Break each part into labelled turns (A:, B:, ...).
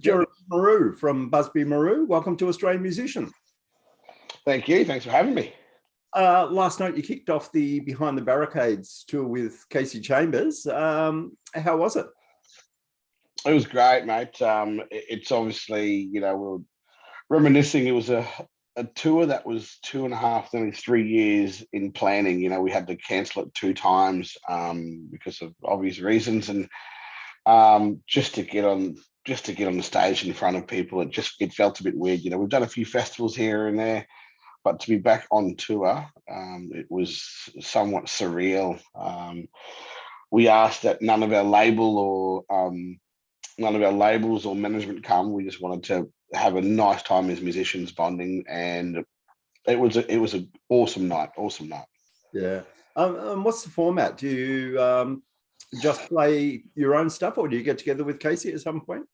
A: Jeremy Marou from Busby Marou. Welcome to Australian Musician.
B: Thank you. Thanks for having me.
A: Last night you kicked off the Behind The Barricades tour with Kasey Chambers. How was it?
B: It was great, mate. It's obviously, we're reminiscing. It was a tour that was 2.5, nearly 3 years in planning. We had to cancel it 2 times because of obvious reasons, and just to get on the stage in front of people, it felt a bit weird. We've done a few festivals here and there, but to be back on tour, it was somewhat surreal. We asked that none of our labels or management come. We just wanted to have a nice time as musicians bonding, and it was an awesome night.
A: Yeah. And what's the format? Do you just play your own stuff, or do you get together with Kasey at some point?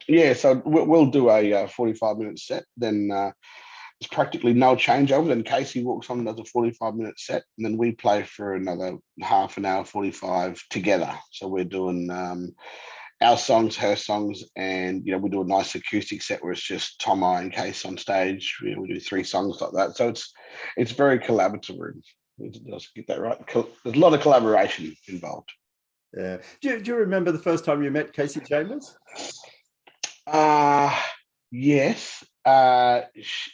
B: Yeah, so we'll do a 45-minute set. Then there's practically no changeover. Then Kasey walks on and does a 45-minute set, and then we play for another half an hour, 45 together. So we're doing our songs, her songs, and we do a nice acoustic set where it's just Tom, I, and Kasey on stage. We do 3 songs like that. So it's very collaborative. Let's get that right. There's a lot of collaboration involved.
A: Yeah. Do you remember the first time you met Kasey Chambers?
B: Yes.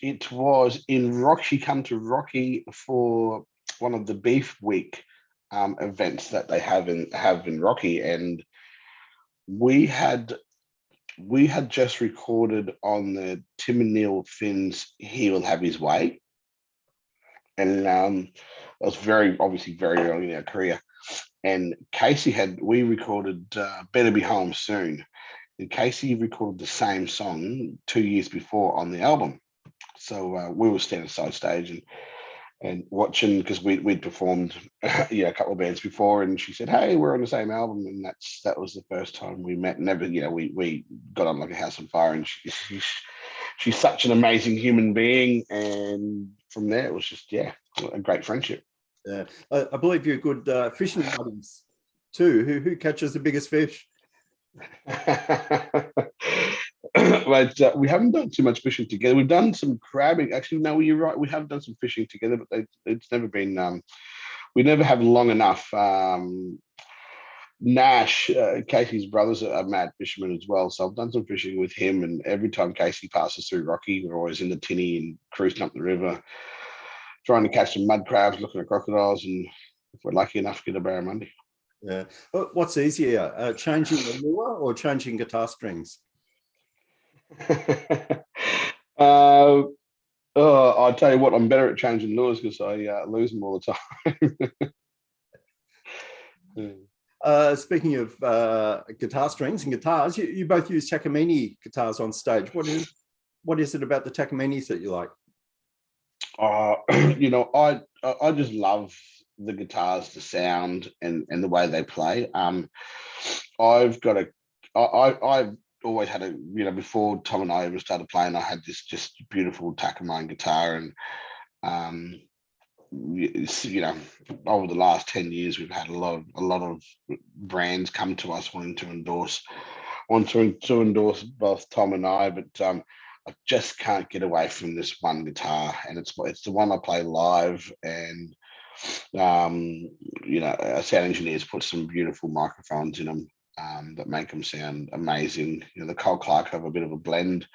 B: It was in Rock. She came to Rocky for one of the Beef Week events that they have in Rocky, and we had just recorded on the Tim and Neil Finn's "He Will Have His Way," and it was very early in our career. And we recorded "Better Be Home Soon." And Kasey recorded the same song 2 years before on the album. So we were standing side stage and watching, because we'd performed a couple of bands before, and she said, "Hey, we're on the same album," and that was the first time we met. Never, we got on like a house on fire, and she's such an amazing human being, and from there it was just a great friendship.
A: Yeah, I believe you're good fishing buddies too. Who catches the biggest fish?
B: But we haven't done too much fishing together. We've done some crabbing. Actually, no, you're right. We have done some fishing together, but it's never been. We never have long enough. Nash, Kasey's brother's a mad fisherman as well, so I've done some fishing with him. And every time Kasey passes through Rocky, we're always in the tinny and cruising up the river, trying to catch some mud crabs, looking at crocodiles, and if we're lucky enough, get a barramundi.
A: Yeah. What's easier, changing the lure or changing guitar strings?
B: I'll tell you what, I'm better at changing lures because I lose them all the
A: time. Speaking of guitar strings and guitars, you both use Takamini guitars on stage. What is it about the Takaminis that you like?
B: I just love the guitars, the sound, and the way they play. I've always had before Tom and I ever started playing, I had this just beautiful Takamine guitar, and over the last 10 years we've had a lot of brands come to us wanting to endorse both Tom and I, but I just can't get away from this one guitar, and it's the one I play live. And our sound engineers put some beautiful microphones in them that make them sound amazing. The Cole Clark have a bit of a blend,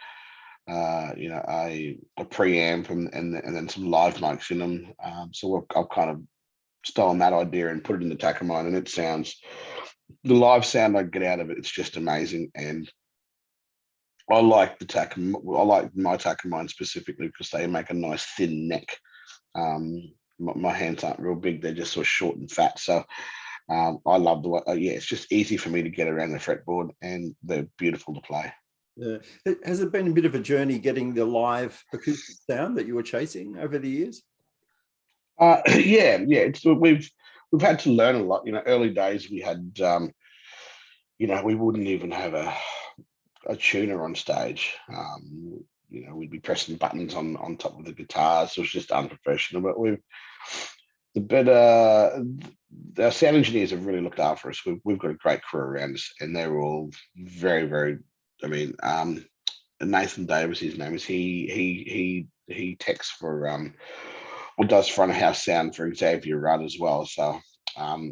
B: a preamp and then some live mics in them. So I've kind of stolen that idea and put it in the Takamine, and it sounds, the live sound I get out of it, it's just amazing. And I like my Takamine specifically because they make a nice thin neck. My hands aren't real big; they're just sort of short and fat. So I love the way. It's just easy for me to get around the fretboard, and they're beautiful to play.
A: Yeah. Has it been a bit of a journey getting the live acoustic sound that you were chasing over the years?
B: We've had to learn a lot. Early days we had, we wouldn't even have a tuner on stage. We'd be pressing buttons on top of the guitars. So it was just unprofessional. But our sound engineers have really looked after us. We've got a great crew around us, and they're all very, very I mean, Nathan Davis, his name is. He texts for or does front of house sound for Xavier Rudd as well. So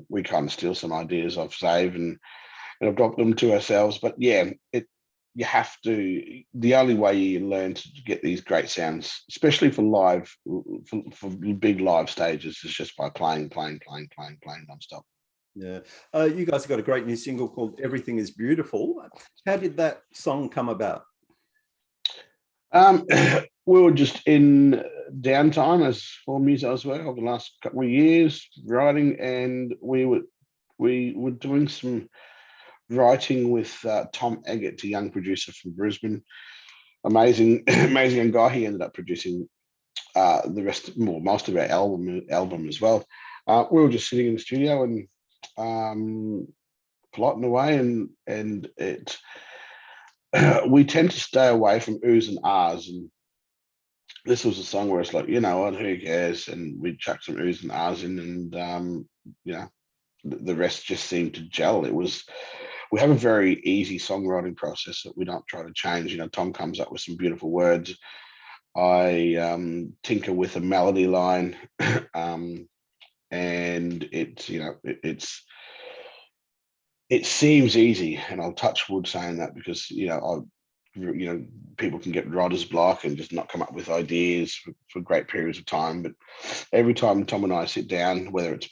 B: we kind of steal some ideas off Xav and adopt them to ourselves. But yeah, you have to. The only way you learn to get these great sounds, especially for live, for big live stages, is just by playing nonstop.
A: Yeah, you guys have got a great new single called "Everything Is Beautiful." How did that song come about?
B: We were just in downtime as for music as well over the last couple of years writing, and we were doing some writing with Tom Eggett, a young producer from Brisbane. Amazing, amazing young guy. He ended up producing most of our album as well. We were just sitting in the studio and plotting away, and it. We tend to stay away from oohs and ahs, and this was a song where it's like, you know what, who cares? And we chucked some oohs and ahs in, and you know, the rest just seemed to gel. We have a very easy songwriting process that we don't try to change. You know, Tom comes up with some beautiful words. I tinker with a melody line, and it's, you know, it seems easy, and I'll touch wood saying that because, you know, people can get writer's block and just not come up with ideas for great periods of time. But every time Tom and I sit down, whether it's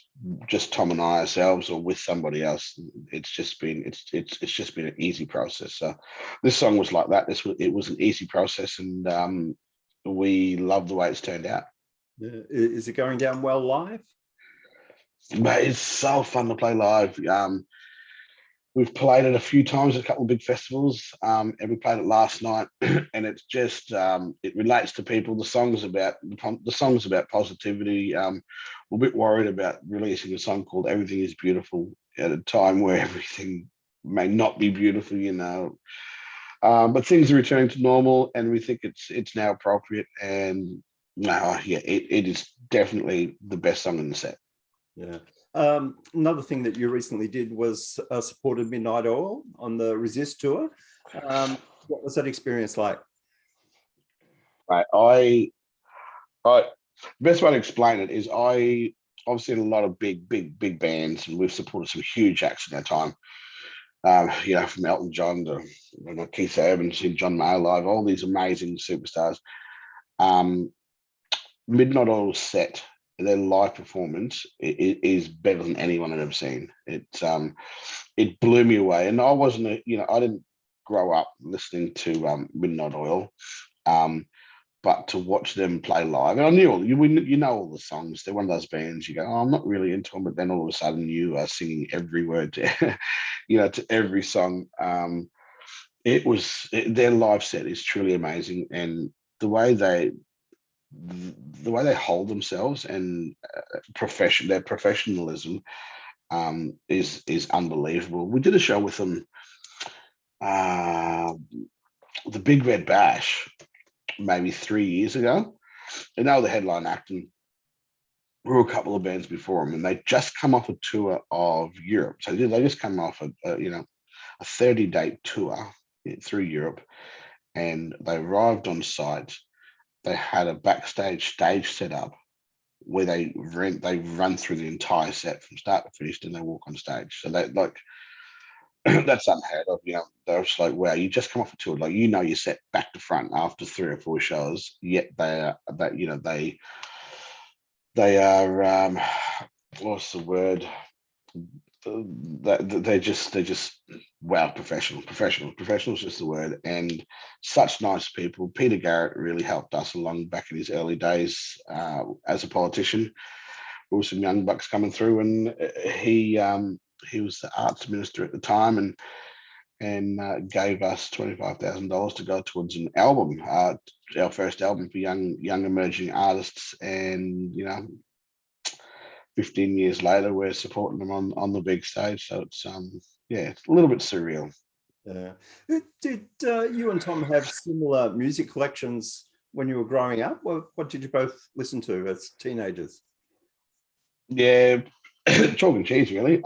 B: just Tom and I ourselves or with somebody else, it's just been an easy process. So this song was like that. It was an easy process, and we love the way it's turned out.
A: Yeah. Is it going down well live?
B: But it's so fun to play live. We've played it a few times at a couple of big festivals, and we played it last night. And it's just it relates to people. The song's about positivity. We're a bit worried about releasing a song called "Everything Is Beautiful" at a time where everything may not be beautiful, you know. But things are returning to normal, and we think it's now appropriate. And no, yeah, it is definitely the best song in the set.
A: Yeah. Another thing that you recently did was supported Midnight Oil on the Resist tour. What was that experience like?
B: Right, I the best way to explain it is I've seen a lot of big bands, and we've supported some huge acts in our time. You know, from Elton John to, you know, Keith Urban, seen John Mayer live, all these amazing superstars. Midnight Oil set, their live performance is better than anyone I've ever seen. It blew me away, and I didn't grow up listening to Midnight Oil, but to watch them play live, and I knew you know all the songs. They're one of those bands you go, oh, I'm not really into them, but then all of a sudden you are singing every word to, you know, to every song. Their live set is truly amazing, and the way they hold themselves and their professionalism is unbelievable. We did a show with them, the Big Red Bash, maybe 3 years ago, and they were the headline act, and we were a couple of bands before them, and they just come off a tour of Europe. So they just come off a 30-day tour through Europe, and they arrived on site. They had a backstage stage set up where they run through the entire set from start to finish, and they walk on stage. So they like that's unheard of. You know, they're just like, wow, you just come off a tour, like, you know, you're set back to front after 3 or 4 shows. Yet they are what's the word? They're just wow, professional is just the word, and such nice people. Peter Garrett really helped us along back in his early days as a politician. There were some young bucks coming through, and he was the arts minister at the time, and gave us $25,000 to go towards an album, our first album for young emerging artists. And, you know, 15 years later, we're supporting them on the big stage. So it's it's a little bit surreal.
A: Yeah. Did you and Tom have similar music collections when you were growing up? What did you both listen to as teenagers?
B: Yeah, chalk and cheese, really.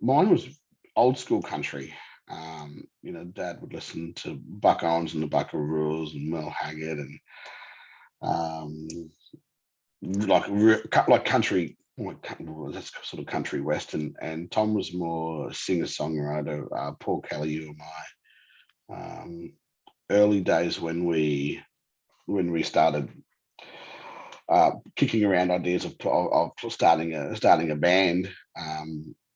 B: Mine was old school country. You know, Dad would listen to Buck Owens and the Buckaroos and Mel Haggard and like country. That's sort of country western, and Tom was more singer songwriter. Paul Kelly, You Am I. Early days when we started kicking around ideas of starting a band.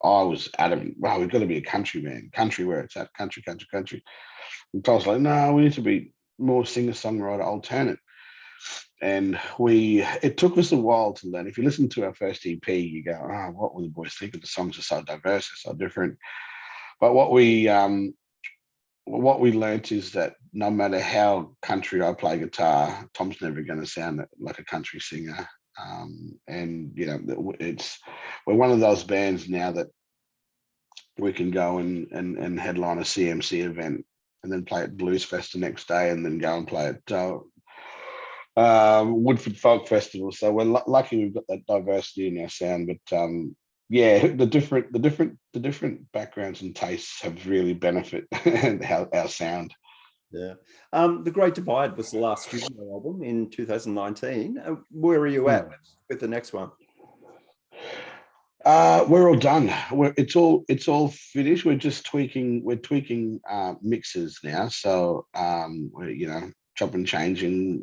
B: I was adamant, well, we've got to be a country band, country where it's at, country. And Tom's like, no, we need to be more singer-songwriter alternate. And it took us a while to learn. If you listen to our first EP, you go, oh, what were the boys thinking? The songs are so diverse, they're so different. But what we learnt is that no matter how country I play guitar, Tom's never going to sound like a country singer. And you know, we're one of those bands now that we can go and headline a CMC event and then play at Blues Fest the next day, and then go and play at Woodford Folk Festival. So we're lucky we've got that diversity in our sound. But yeah, the different backgrounds and tastes have really benefit our sound.
A: Yeah. The Great Divide was the last studio album in 2019. Where are you at with the next one?
B: We're all done. It's all finished. We're just tweaking mixes now. So we're chop and changing.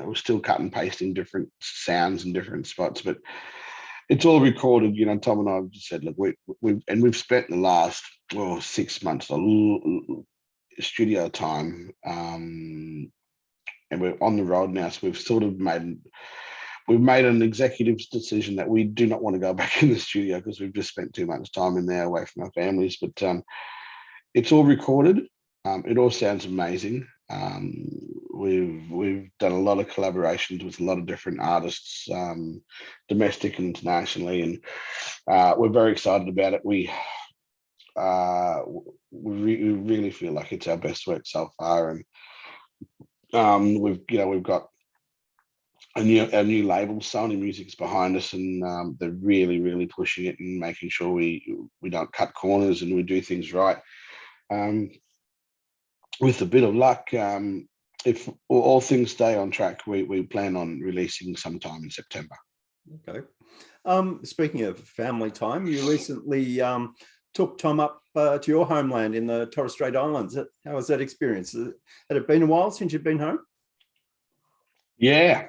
B: We're still cut and pasting different sounds in different spots, but it's all recorded. You know, Tom and I have just said, look, we've spent the last 6 months studio time, and we're on the road now. So we've sort of made an executive decision that we do not want to go back in the studio because we've just spent too much time in there away from our families. But it's all recorded. It all sounds amazing. We've done a lot of collaborations with a lot of different artists, domestic and internationally, and we're very excited about it. We really feel like it's our best work so far, and we've got a new label. Sony Music's behind us, and they're really pushing it and making sure we don't cut corners and we do things right. With a bit of luck, if all things stay on track, we plan on releasing sometime in September.
A: Okay. Speaking of family time, you recently took Tom up to your homeland in the Torres Strait Islands. How was that experience? Had it been a while since you've been home?
B: Yeah.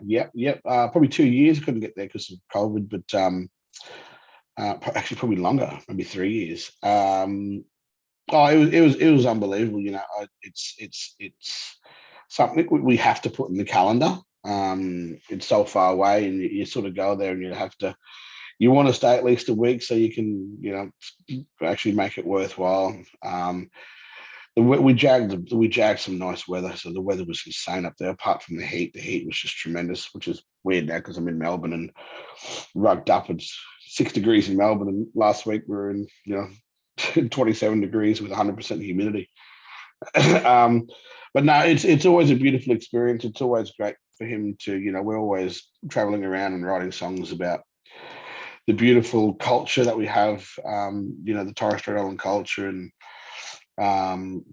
B: Probably 2 years. Couldn't get there because of COVID, but actually probably longer, maybe 3 years. It was unbelievable. You know, it's something we have to put in the calendar. It's so far away, and you sort of go there, and you want to stay at least a week so you can, actually make it worthwhile. We jagged some nice weather, so the weather was insane up there. Apart from the heat was just tremendous, which is weird now because I'm in Melbourne and rugged up. It's 6 degrees in Melbourne, and last week we were in 27 degrees with 100% humidity. But no, it's always a beautiful experience. It's always great for him to, we're always traveling around and writing songs about the beautiful culture that we have, the Torres Strait Island culture, and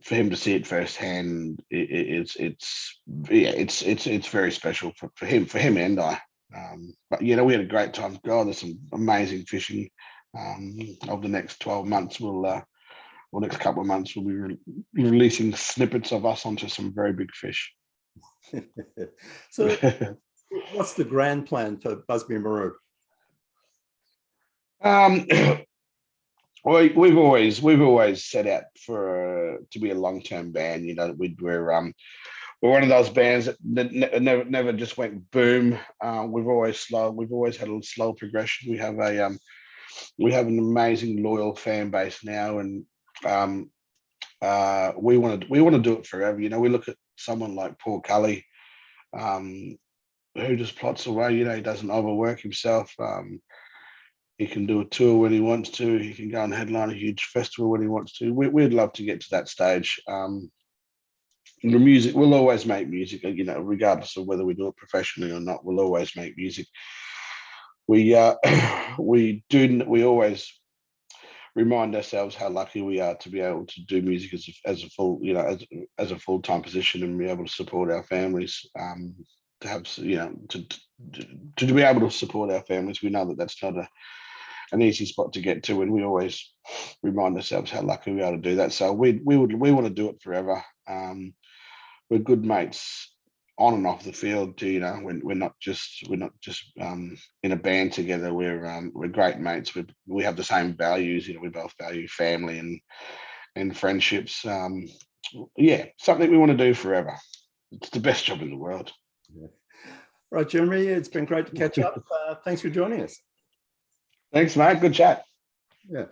B: for him to see it firsthand, it's very special for him and I. But we had a great time. God, there's some amazing fishing. Over the next 12 months, next couple of months, we'll be releasing snippets of us onto some very big fish.
A: So, what's the grand plan for Busby Marou?
B: We've always set out to be a long-term band. We're one of those bands that never just went boom. We've always had a slow progression. We have an amazing loyal fan base now, and we want to do it forever. We look at someone like Paul Kelly, who just plots away. He doesn't overwork himself. He can do a tour when he wants to. He can go and headline a huge festival when he wants to. We'd love to get to that stage. The music, we'll always make music, regardless of whether we do it professionally or not. We'll always make music. We always remind ourselves how lucky we are to be able to do music as a full, as a full-time position, and be able to support our families. To have, to be able to support our families, we know that that's not an easy spot to get to, and we always remind ourselves how lucky we are to do that. So we want to do it forever. We're good mates on and off the field too. We're not just in a band together. We're great mates. We have the same values. We both value family and friendships. Something we want to do forever. It's the best job in the world.
A: Yeah. Right, Jeremy, it's been great to catch up. Thanks for joining us.
B: Thanks, mate. Good chat.
A: Yeah.